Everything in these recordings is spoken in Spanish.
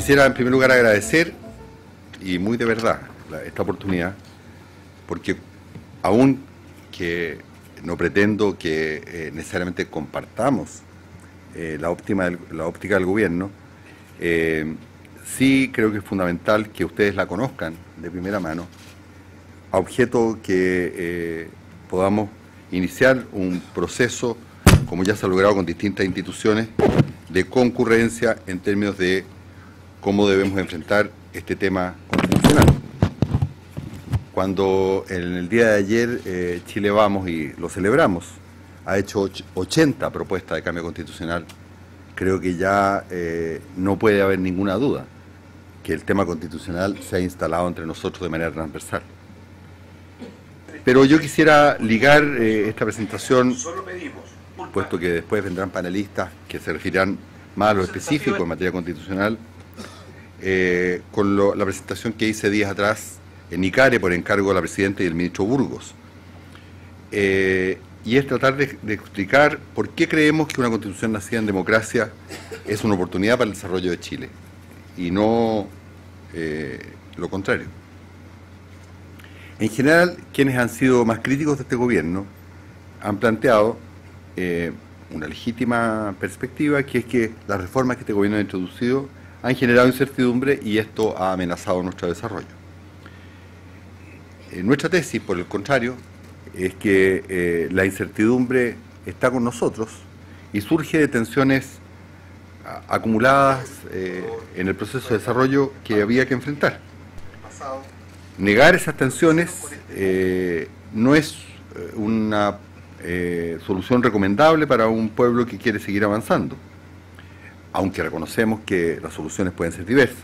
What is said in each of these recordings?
Quisiera en primer lugar agradecer, y muy de verdad, esta oportunidad, porque aún que no pretendo que necesariamente compartamos la óptica del gobierno, sí creo que es fundamental que ustedes la conozcan de primera mano, a objeto que podamos iniciar un proceso, como ya se ha logrado con distintas instituciones, de concurrencia en términos de cómo debemos enfrentar este tema constitucional. Cuando en el día de ayer Chile Vamos, y lo celebramos, ha hecho 80 propuestas de cambio constitucional, creo que ya no puede haber ninguna duda que el tema constitucional se ha instalado entre nosotros de manera transversal. Pero yo quisiera ligar esta presentación, puesto que después vendrán panelistas que se referirán más a lo específico en materia constitucional, con la presentación que hice días atrás en ICARE por encargo de la Presidenta y del Ministro Burgos. Y es tratar de explicar por qué creemos que una Constitución nacida en democracia es una oportunidad para el desarrollo de Chile, y no lo contrario. En general, quienes han sido más críticos de este gobierno han planteado una legítima perspectiva, que es que las reformas que este gobierno ha introducido han generado incertidumbre y esto ha amenazado nuestro desarrollo. Nuestra tesis, por el contrario, es que la incertidumbre está con nosotros y surge de tensiones acumuladas en el proceso de desarrollo que había que enfrentar. Negar esas tensiones no es una solución recomendable para un pueblo que quiere seguir avanzando, aunque reconocemos que las soluciones pueden ser diversas.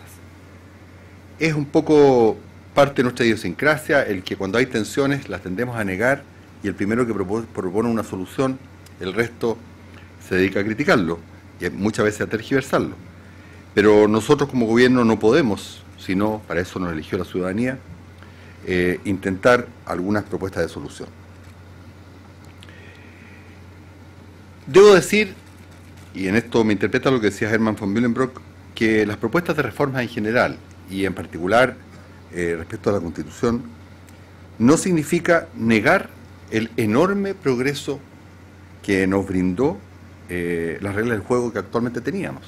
Es un poco parte de nuestra idiosincrasia el que cuando hay tensiones las tendemos a negar, y el primero que propone una solución, el resto se dedica a criticarlo y muchas veces a tergiversarlo. Pero nosotros como gobierno no podemos, sino para eso nos eligió la ciudadanía, intentar algunas propuestas de solución. Debo decir, y en esto me interpreta lo que decía Hermann von Willenbrock, que las propuestas de reformas en general, y en particular respecto a la Constitución, no significa negar el enorme progreso que nos brindó las reglas del juego que actualmente teníamos,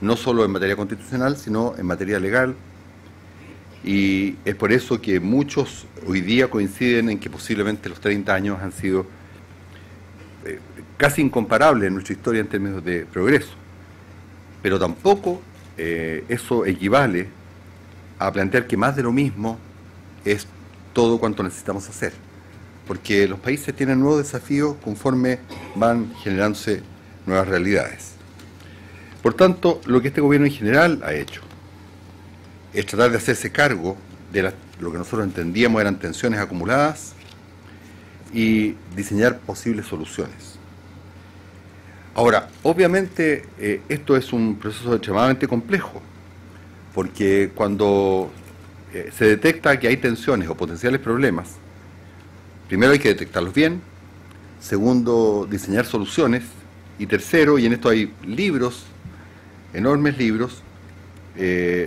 no solo en materia constitucional, sino en materia legal, y es por eso que muchos hoy día coinciden en que posiblemente los 30 años han sido casi incomparables en nuestra historia en términos de progreso, pero tampoco eso equivale a plantear que más de lo mismo es todo cuanto necesitamos hacer, porque los países tienen nuevos desafíos conforme van generándose nuevas realidades. Por tanto, lo que este gobierno en general ha hecho es tratar de hacerse cargo de lo que nosotros entendíamos eran tensiones acumuladas y diseñar posibles soluciones. Ahora, obviamente, esto es un proceso extremadamente complejo, porque cuando se detecta que hay tensiones o potenciales problemas, primero hay que detectarlos bien, segundo, diseñar soluciones, y tercero, y en esto hay libros, enormes libros,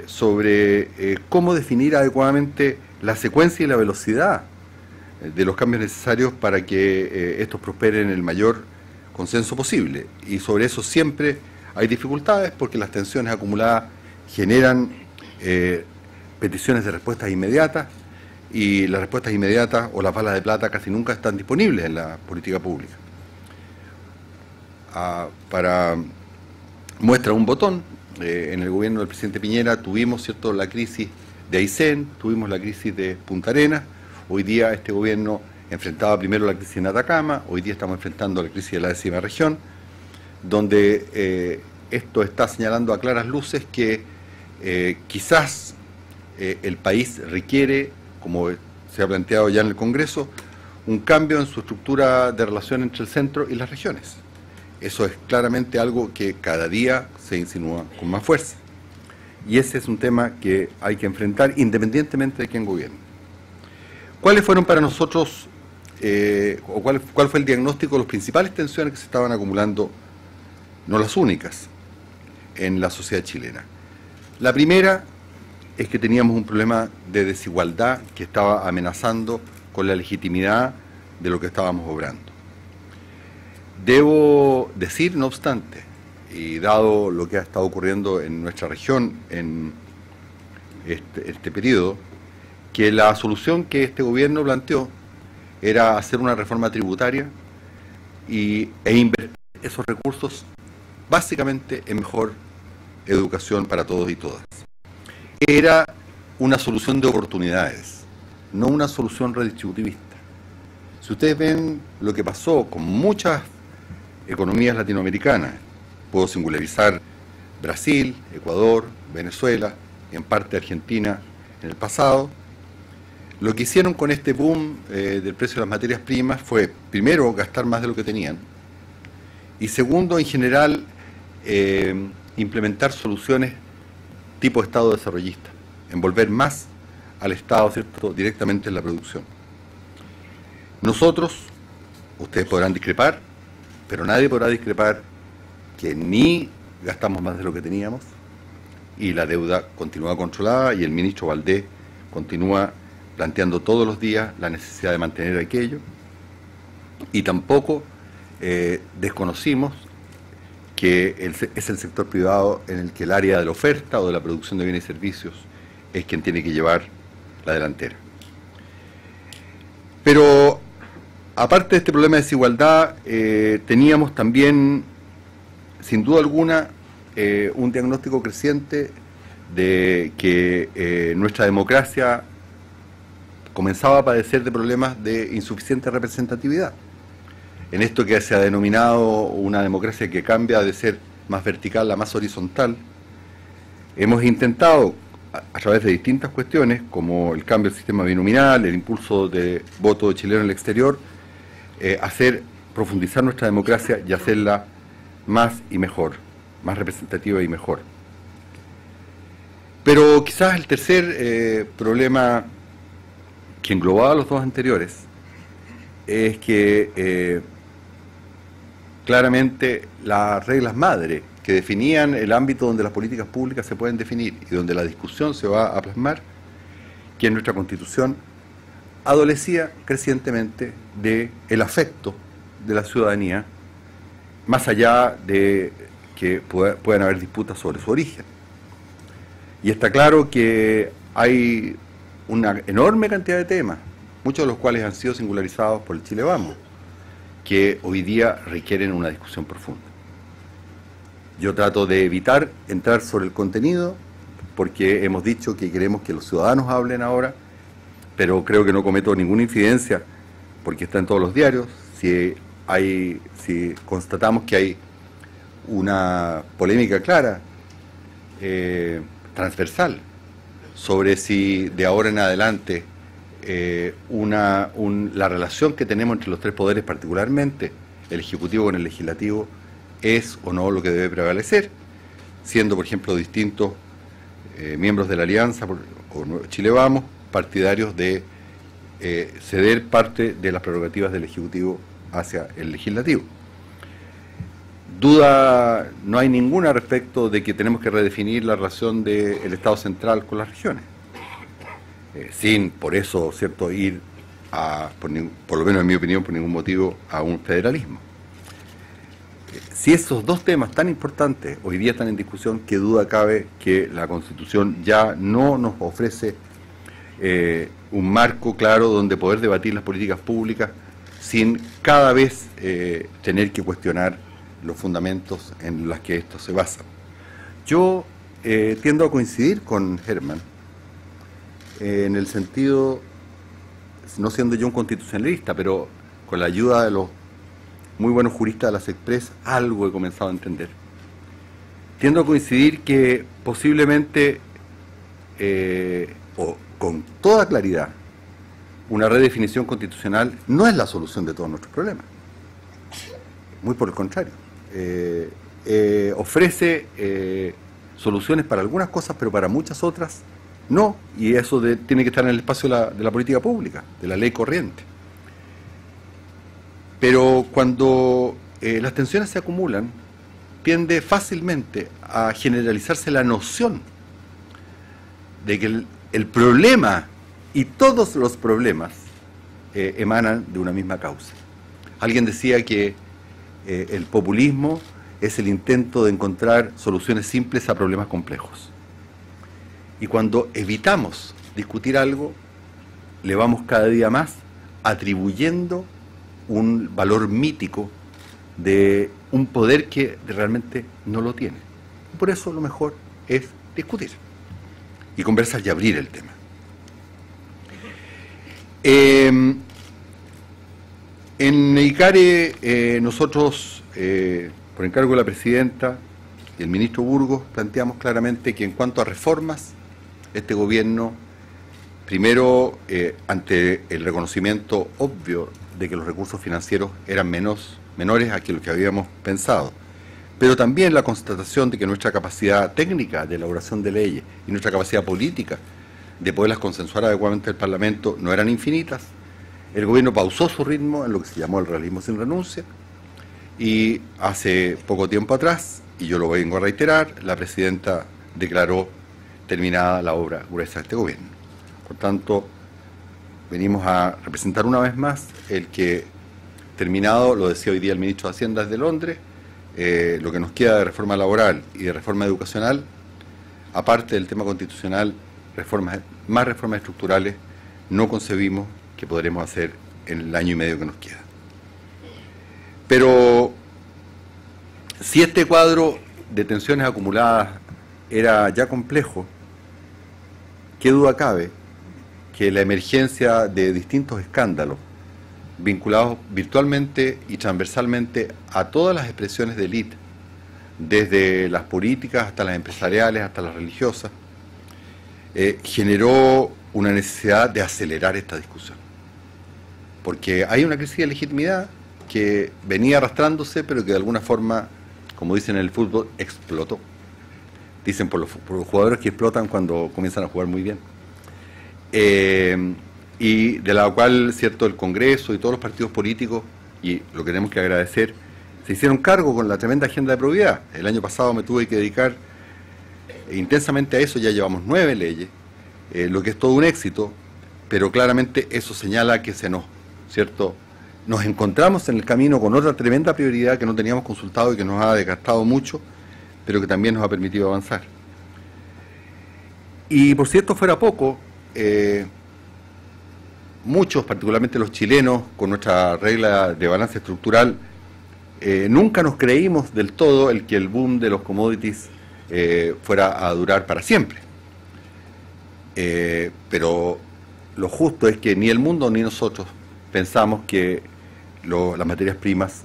sobre cómo definir adecuadamente la secuencia y la velocidad de los cambios necesarios para que estos prosperen en el mayor consenso posible. Y sobre eso siempre hay dificultades, porque las tensiones acumuladas generan peticiones de respuestas inmediatas, y las respuestas inmediatas o las balas de plata casi nunca están disponibles en la política pública. Para muestra un botón, en el gobierno del presidente Piñera tuvimos, ¿cierto?, la crisis de Aysén, tuvimos la crisis de Punta Arenas. Hoy día este gobierno enfrentaba primero la crisis en Atacama, hoy día estamos enfrentando la crisis de la 10ª región, donde esto está señalando a claras luces que quizás el país requiere, como se ha planteado ya en el Congreso, un cambio en su estructura de relación entre el centro y las regiones. Eso es claramente algo que cada día se insinúa con más fuerza. Y ese es un tema que hay que enfrentar independientemente de quién gobierne. ¿Cuáles fueron para nosotros, cuál fue el diagnóstico de las principales tensiones que se estaban acumulando, no las únicas, en la sociedad chilena? La primera es que teníamos un problema de desigualdad que estaba amenazando con la legitimidad de lo que estábamos obrando. Debo decir, no obstante, y dado lo que ha estado ocurriendo en nuestra región en este periodo, que la solución que este gobierno planteó era hacer una reforma tributaria e invertir esos recursos básicamente en mejor educación para todos y todas. Era una solución de oportunidades, no una solución redistributivista. Si ustedes ven lo que pasó con muchas economías latinoamericanas, puedo singularizar Brasil, Ecuador, Venezuela, en parte Argentina en el pasado, lo que hicieron con este boom del precio de las materias primas fue, primero, gastar más de lo que tenían, y segundo, en general, implementar soluciones tipo Estado desarrollista, envolver más al Estado, ¿cierto?, directamente en la producción. Nosotros, ustedes podrán discrepar, pero nadie podrá discrepar que ni gastamos más de lo que teníamos y la deuda continúa controlada y el ministro Valdés continúa planteando todos los días la necesidad de mantener aquello, y tampoco desconocimos que es el sector privado en el que el área de la oferta o de la producción de bienes y servicios es quien tiene que llevar la delantera. Pero aparte de este problema de desigualdad, teníamos también, sin duda alguna, un diagnóstico creciente de que nuestra democracia comenzaba a padecer de problemas de insuficiente representatividad. En esto que se ha denominado una democracia que cambia de ser más vertical a más horizontal, hemos intentado, a través de distintas cuestiones, como el cambio del sistema binominal, el impulso de voto chileno en el exterior, profundizar nuestra democracia y hacerla más y mejor, más representativa y mejor. Pero quizás el tercer problema que englobaba a los dos anteriores es que claramente las reglas madre que definían el ámbito donde las políticas públicas se pueden definir y donde la discusión se va a plasmar, que en nuestra Constitución adolecía crecientemente del afecto de la ciudadanía, más allá de que puedan haber disputas sobre su origen. Y está claro que hay una enorme cantidad de temas, muchos de los cuales han sido singularizados por el Chile Vamos, que hoy día requieren una discusión profunda. Yo trato de evitar entrar sobre el contenido, porque hemos dicho que queremos que los ciudadanos hablen ahora, pero creo que no cometo ninguna infidencia, porque está en todos los diarios. Si constatamos que hay una polémica clara, transversal, sobre si de ahora en adelante la relación que tenemos entre los tres poderes, particularmente el Ejecutivo con el Legislativo, es o no lo que debe prevalecer, siendo, por ejemplo, distintos miembros de la Alianza o Chile Vamos partidarios de ceder parte de las prerrogativas del Ejecutivo hacia el Legislativo. Duda no hay ninguna respecto de que tenemos que redefinir la relación del Estado central con las regiones, sin por eso, ¿cierto?, ir por lo menos en mi opinión, por ningún motivo, a un federalismo. Si esos dos temas tan importantes hoy día están en discusión, qué duda cabe que la Constitución ya no nos ofrece un marco claro donde poder debatir las políticas públicas sin cada vez tener que cuestionar los fundamentos en los que estos se basan. Yo tiendo a coincidir con Herman en el sentido, no siendo yo un constitucionalista, pero con la ayuda de los muy buenos juristas de la SECPRES, algo he comenzado a entender. Tiendo a coincidir que posiblemente, o con toda claridad, una redefinición constitucional no es la solución de todos nuestros problemas. Muy por el contrario. Ofrece soluciones para algunas cosas, pero para muchas otras no, y eso tiene que estar en el espacio de la política pública, de la ley corriente. Pero cuando las tensiones se acumulan, tiende fácilmente a generalizarse la noción de que el problema y todos los problemas emanan de una misma causa. Alguien decía que el populismo es el intento de encontrar soluciones simples a problemas complejos. Y cuando evitamos discutir algo, le vamos cada día más atribuyendo un valor mítico de un poder que realmente no lo tiene. Por eso lo mejor es discutir y conversar y abrir el tema. En ICARE nosotros, por encargo de la presidenta y el ministro Burgos, planteamos claramente que en cuanto a reformas, este gobierno, primero, ante el reconocimiento obvio de que los recursos financieros eran menores a que lo que habíamos pensado, pero también la constatación de que nuestra capacidad técnica de elaboración de leyes y nuestra capacidad política de poderlas consensuar adecuadamente el Parlamento no eran infinitas, el gobierno pausó su ritmo en lo que se llamó el realismo sin renuncia, y hace poco tiempo atrás, y yo lo vengo a reiterar, la presidenta declaró terminada la obra gruesa de este gobierno. Por tanto, venimos a representar una vez más el que, terminado, lo decía hoy día el ministro de Hacienda desde Londres, lo que nos queda de reforma laboral y de reforma educacional, aparte del tema constitucional, más reformas estructurales, no concebimos que podremos hacer en el año y medio que nos queda. Pero si este cuadro de tensiones acumuladas era ya complejo, ¿qué duda cabe que la emergencia de distintos escándalos vinculados virtualmente y transversalmente a todas las expresiones de élite, desde las políticas hasta las empresariales, hasta las religiosas, generó una necesidad de acelerar esta discusión? Porque hay una crisis de legitimidad que venía arrastrándose, pero que de alguna forma, como dicen en el fútbol, explotó. Dicen por los jugadores que explotan cuando comienzan a jugar muy bien. Y de la cual, cierto, el Congreso y todos los partidos políticos, y lo que tenemos que agradecer, se hicieron cargo con la tremenda agenda de probidad. El año pasado me tuve que dedicar intensamente a eso, ya llevamos 9 leyes, lo que es todo un éxito, pero claramente eso señala que nos encontramos en el camino con otra tremenda prioridad que no teníamos consultado y que nos ha desgastado mucho, pero que también nos ha permitido avanzar. Y por si esto fuera poco, muchos, particularmente los chilenos, con nuestra regla de balance estructural, nunca nos creímos del todo el que el boom de los commodities fuera a durar para siempre. Pero lo justo es que ni el mundo ni nosotros pensamos que las materias primas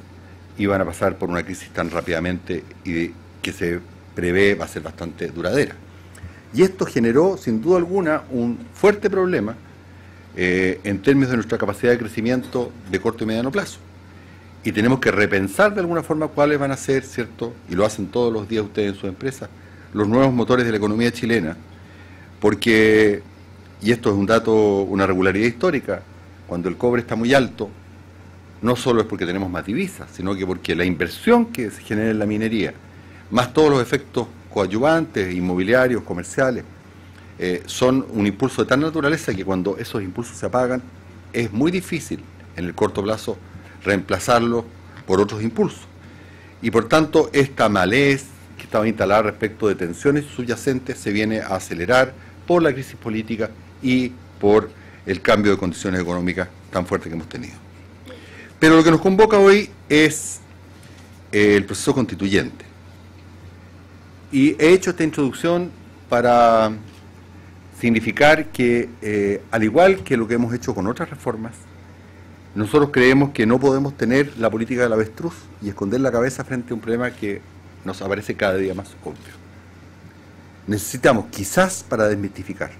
iban a pasar por una crisis tan rápidamente y que se prevé va a ser bastante duradera. Y esto generó, sin duda alguna, un fuerte problema en términos de nuestra capacidad de crecimiento de corto y mediano plazo. Y tenemos que repensar de alguna forma cuáles van a ser, ¿cierto? Y lo hacen todos los días ustedes en su empresa, los nuevos motores de la economía chilena, porque, y esto es un dato, una regularidad histórica, cuando el cobre está muy alto, no solo es porque tenemos más divisas, sino que porque la inversión que se genera en la minería, más todos los efectos coadyuvantes, inmobiliarios, comerciales, son un impulso de tal naturaleza que cuando esos impulsos se apagan, es muy difícil en el corto plazo reemplazarlos por otros impulsos. Y por tanto, esta malez que estaba instalada respecto de tensiones subyacentes se viene a acelerar por la crisis política y por el cambio de condiciones económicas tan fuerte que hemos tenido. Pero lo que nos convoca hoy es el proceso constituyente. Y he hecho esta introducción para significar que, al igual que lo que hemos hecho con otras reformas, nosotros creemos que no podemos tener la política del avestruz y esconder la cabeza frente a un problema que nos aparece cada día más obvio. Necesitamos, quizás para desmitificar,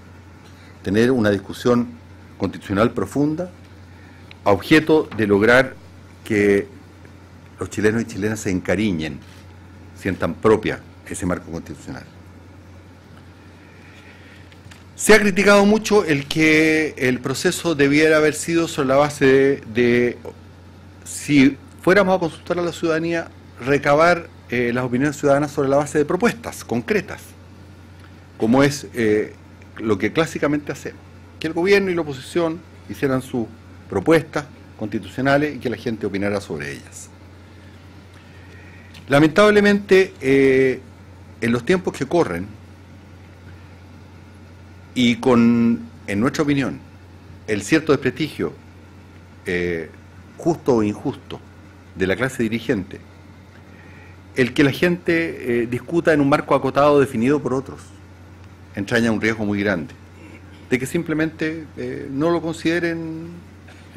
tener una discusión constitucional profunda a objeto de lograr que los chilenos y chilenas se encariñen, sientan propia ese marco constitucional. Se ha criticado mucho el que el proceso debiera haber sido sobre la base de si fuéramos a consultar a la ciudadanía, recabar las opiniones ciudadanas sobre la base de propuestas concretas, como es lo que clásicamente hacemos, que el gobierno y la oposición hicieran sus propuestas constitucionales y que la gente opinara sobre ellas. Lamentablemente, en los tiempos que corren, y con, en nuestra opinión, el cierto desprestigio, justo o injusto, de la clase dirigente, el que la gente discuta en un marco acotado definido por otros, entraña un riesgo muy grande de que simplemente no lo consideren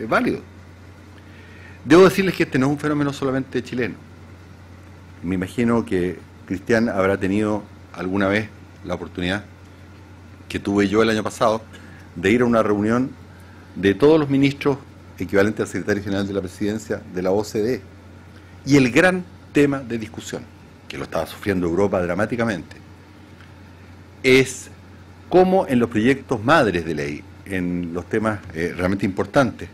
válido. Debo decirles que este no es un fenómeno solamente chileno. Me imagino que Cristian habrá tenido alguna vez la oportunidad, que tuve yo el año pasado, de ir a una reunión de todos los ministros equivalentes al secretario general de la presidencia de la OCDE. Y el gran tema de discusión, que lo estaba sufriendo Europa dramáticamente, es cómo en los proyectos madres de ley, en los temas realmente importantes,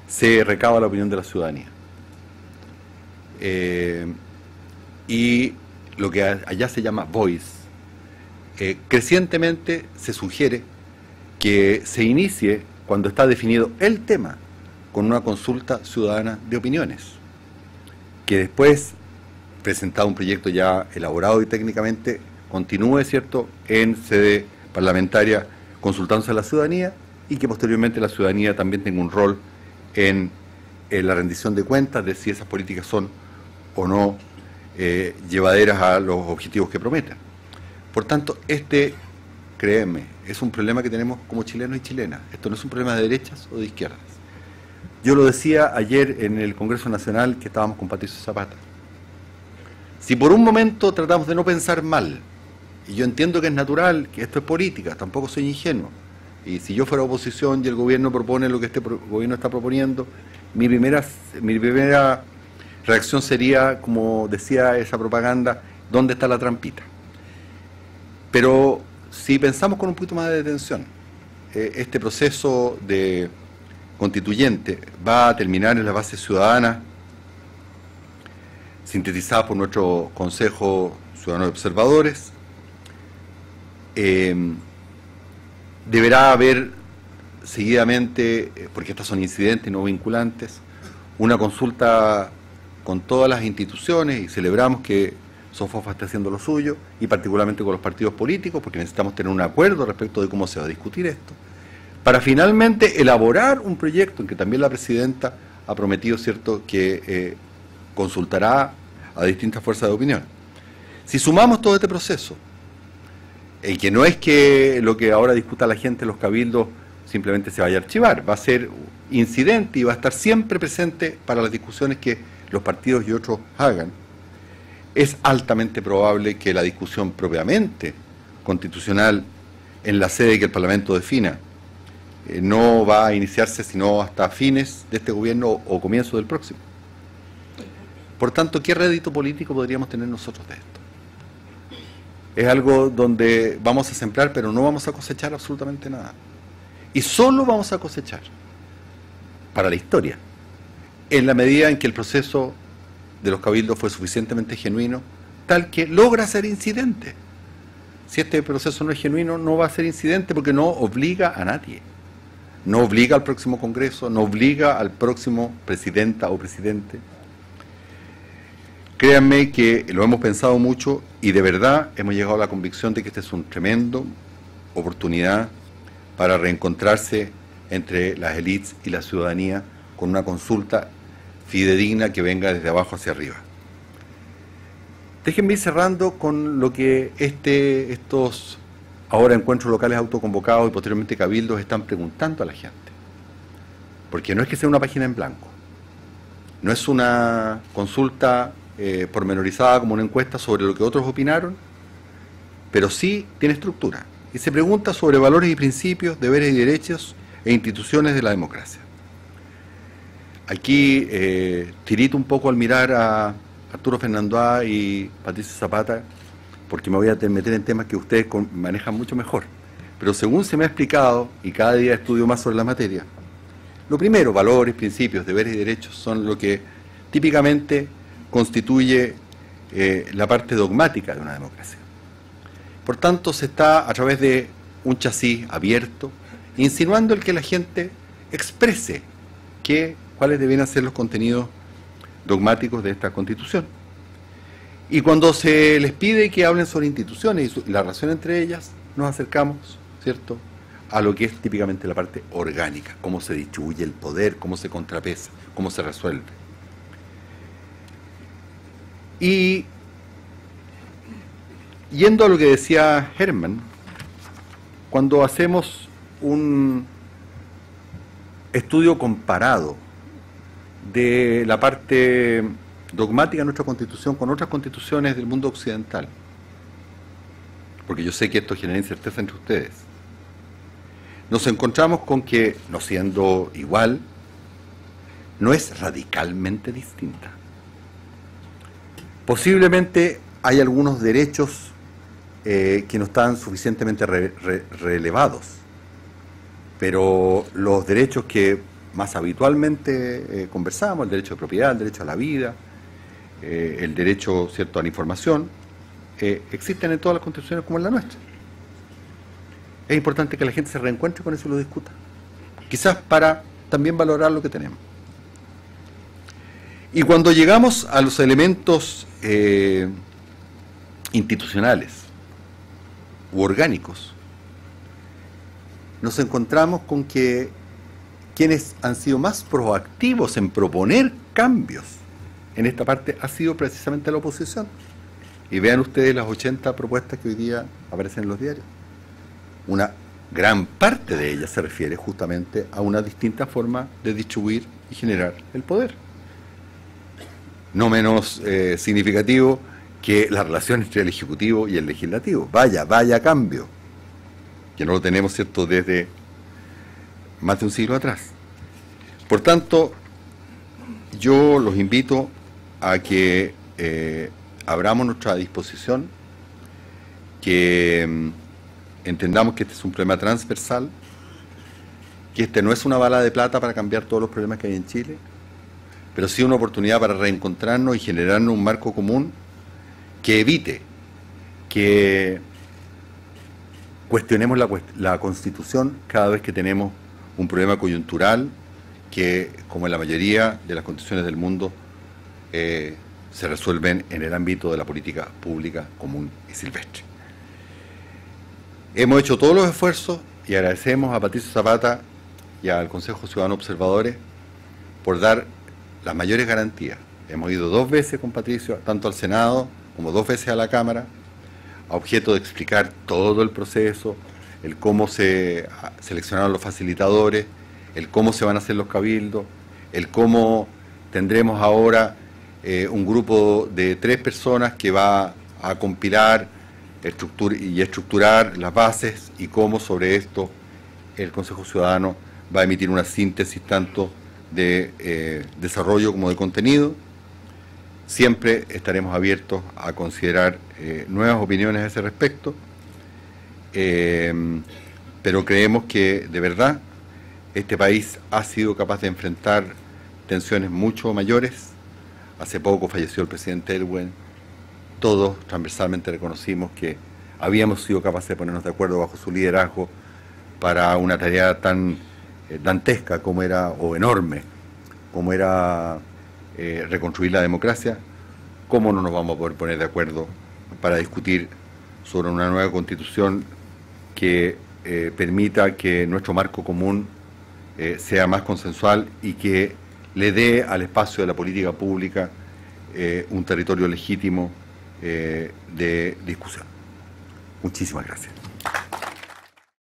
se recaba la opinión de la ciudadanía. Y lo que allá se llama voice, crecientemente se sugiere que se inicie, cuando está definido el tema, con una consulta ciudadana de opiniones, que después, presentado un proyecto ya elaborado y técnicamente, continúe, ¿cierto?, en sede parlamentaria consultándose a la ciudadanía, y que posteriormente la ciudadanía también tenga un rol en la rendición de cuentas de si esas políticas son o no llevaderas a los objetivos que prometen. Por tanto, créeme, es un problema que tenemos como chilenos y chilenas. Esto no es un problema de derechas o de izquierdas. Yo lo decía ayer en el Congreso Nacional, que estábamos con Patricio Zapata. Si por un momento tratamos de no pensar mal, y yo entiendo que es natural, que esto es política, tampoco soy ingenuo, y si yo fuera oposición y el gobierno propone lo que este gobierno está proponiendo, mi primera reacción sería, como decía esa propaganda, ¿dónde está la trampita? Pero si pensamos con un poquito más de detención, este proceso de constituyente va a terminar en la base ciudadana, sintetizada por nuestro Consejo Ciudadano de Observadores. Deberá haber seguidamente, porque estas son incidentes no vinculantes, una consulta con todas las instituciones, y celebramos que Sofofa esté haciendo lo suyo, y particularmente con los partidos políticos, porque necesitamos tener un acuerdo respecto de cómo se va a discutir esto, para finalmente elaborar un proyecto en que también la presidenta ha prometido, ¿cierto?, que consultará a distintas fuerzas de opinión. Si sumamos todo este proceso, y que no es que lo que ahora discuta la gente, los cabildos, simplemente se vaya a archivar, va a ser incidente y va a estar siempre presente para las discusiones que los partidos y otros hagan, es altamente probable que la discusión propiamente constitucional en la sede que el Parlamento defina no va a iniciarse sino hasta fines de este gobierno o comienzo del próximo. Por tanto, ¿qué rédito político podríamos tener nosotros de esto? Es algo donde vamos a sembrar, pero no vamos a cosechar absolutamente nada. Y solo vamos a cosechar, para la historia, en la medida en que el proceso de los cabildos fue suficientemente genuino, tal que logra ser incidente. Si este proceso no es genuino, no va a ser incidente, porque no obliga a nadie. No obliga al próximo Congreso, no obliga al próximo presidenta o presidente. Créanme que lo hemos pensado mucho y de verdad hemos llegado a la convicción de que esta es una tremenda oportunidad para reencontrarse entre las élites y la ciudadanía con una consulta fidedigna que venga desde abajo hacia arriba. Déjenme ir cerrando con lo que estos ahora encuentros locales autoconvocados y posteriormente cabildos están preguntando a la gente. Porque no es que sea una página en blanco, no es una consulta pormenorizada como una encuesta sobre lo que otros opinaron, pero sí tiene estructura y se pregunta sobre valores y principios, deberes y derechos e instituciones de la democracia. Aquí tirito un poco al mirar a Arturo Fernandoa y Patricio Zapata, porque me voy a meter en temas que ustedes manejan mucho mejor, pero según se me ha explicado y cada día estudio más sobre la materia, lo primero, valores, principios, deberes y derechos son lo que típicamente constituye la parte dogmática de una democracia. Por tanto, se está, a través de un chasis abierto, insinuando el que la gente exprese cuáles deben ser los contenidos dogmáticos de esta Constitución. Y cuando se les pide que hablen sobre instituciones y la relación entre ellas, nos acercamos, ¿cierto?, a lo que es típicamente la parte orgánica, cómo se distribuye el poder, cómo se contrapesa, cómo se resuelve. Y yendo a lo que decía Herman, cuando hacemos un estudio comparado de la parte dogmática de nuestra Constitución con otras constituciones del mundo occidental, porque yo sé que esto genera incerteza entre ustedes, nos encontramos con que, no siendo igual, no es radicalmente distinta. Posiblemente hay algunos derechos que no están suficientemente relevados, pero los derechos que más habitualmente conversamos, el derecho de propiedad, el derecho a la vida, el derecho, ¿cierto?, a la información, existen en todas las constituciones como en la nuestra. Es importante que la gente se reencuentre con eso y lo discuta, quizás para también valorar lo que tenemos. Y cuando llegamos a los elementos institucionales u orgánicos, nos encontramos con que quienes han sido más proactivos en proponer cambios en esta parte ha sido precisamente la oposición. Y vean ustedes las 80 propuestas que hoy día aparecen en los diarios. Una gran parte de ellas se refiere justamente a una distinta forma de distribuir y generar el poder. No menos significativo que la relación entre el Ejecutivo y el Legislativo. Vaya cambio, que no lo tenemos, ¿cierto?, desde más de un siglo atrás. Por tanto, yo los invito a que abramos nuestra disposición, que entendamos que este es un problema transversal, que este no es una bala de plata para cambiar todos los problemas que hay en Chile, pero sí una oportunidad para reencontrarnos y generarnos un marco común que evite que cuestionemos la Constitución cada vez que tenemos un problema coyuntural que, como en la mayoría de las constituciones del mundo, se resuelven en el ámbito de la política pública común y silvestre. Hemos hecho todos los esfuerzos y agradecemos a Patricio Zapata y al Consejo Ciudadano Observadores por dar las mayores garantías. Hemos ido 2 veces con Patricio, tanto al Senado como 2 veces a la Cámara, a objeto de explicar todo el proceso, el cómo se seleccionaron los facilitadores, el cómo se van a hacer los cabildos, el cómo tendremos ahora un grupo de 3 personas que va a compilar y estructurar las bases, y cómo sobre esto el Consejo Ciudadano va a emitir una síntesis tanto de desarrollo como de contenido. Siempre estaremos abiertos a considerar nuevas opiniones a ese respecto, pero creemos que de verdad este país ha sido capaz de enfrentar tensiones mucho mayores. Hace poco falleció el presidente Elwin. Todos transversalmente reconocimos que habíamos sido capaces de ponernos de acuerdo bajo su liderazgo para una tarea tan dantesca como era, o enorme, como era reconstruir la democracia. ¿Cómo no nos vamos a poder poner de acuerdo para discutir sobre una nueva Constitución que permita que nuestro marco común sea más consensual y que le dé al espacio de la política pública un territorio legítimo de discusión? Muchísimas gracias.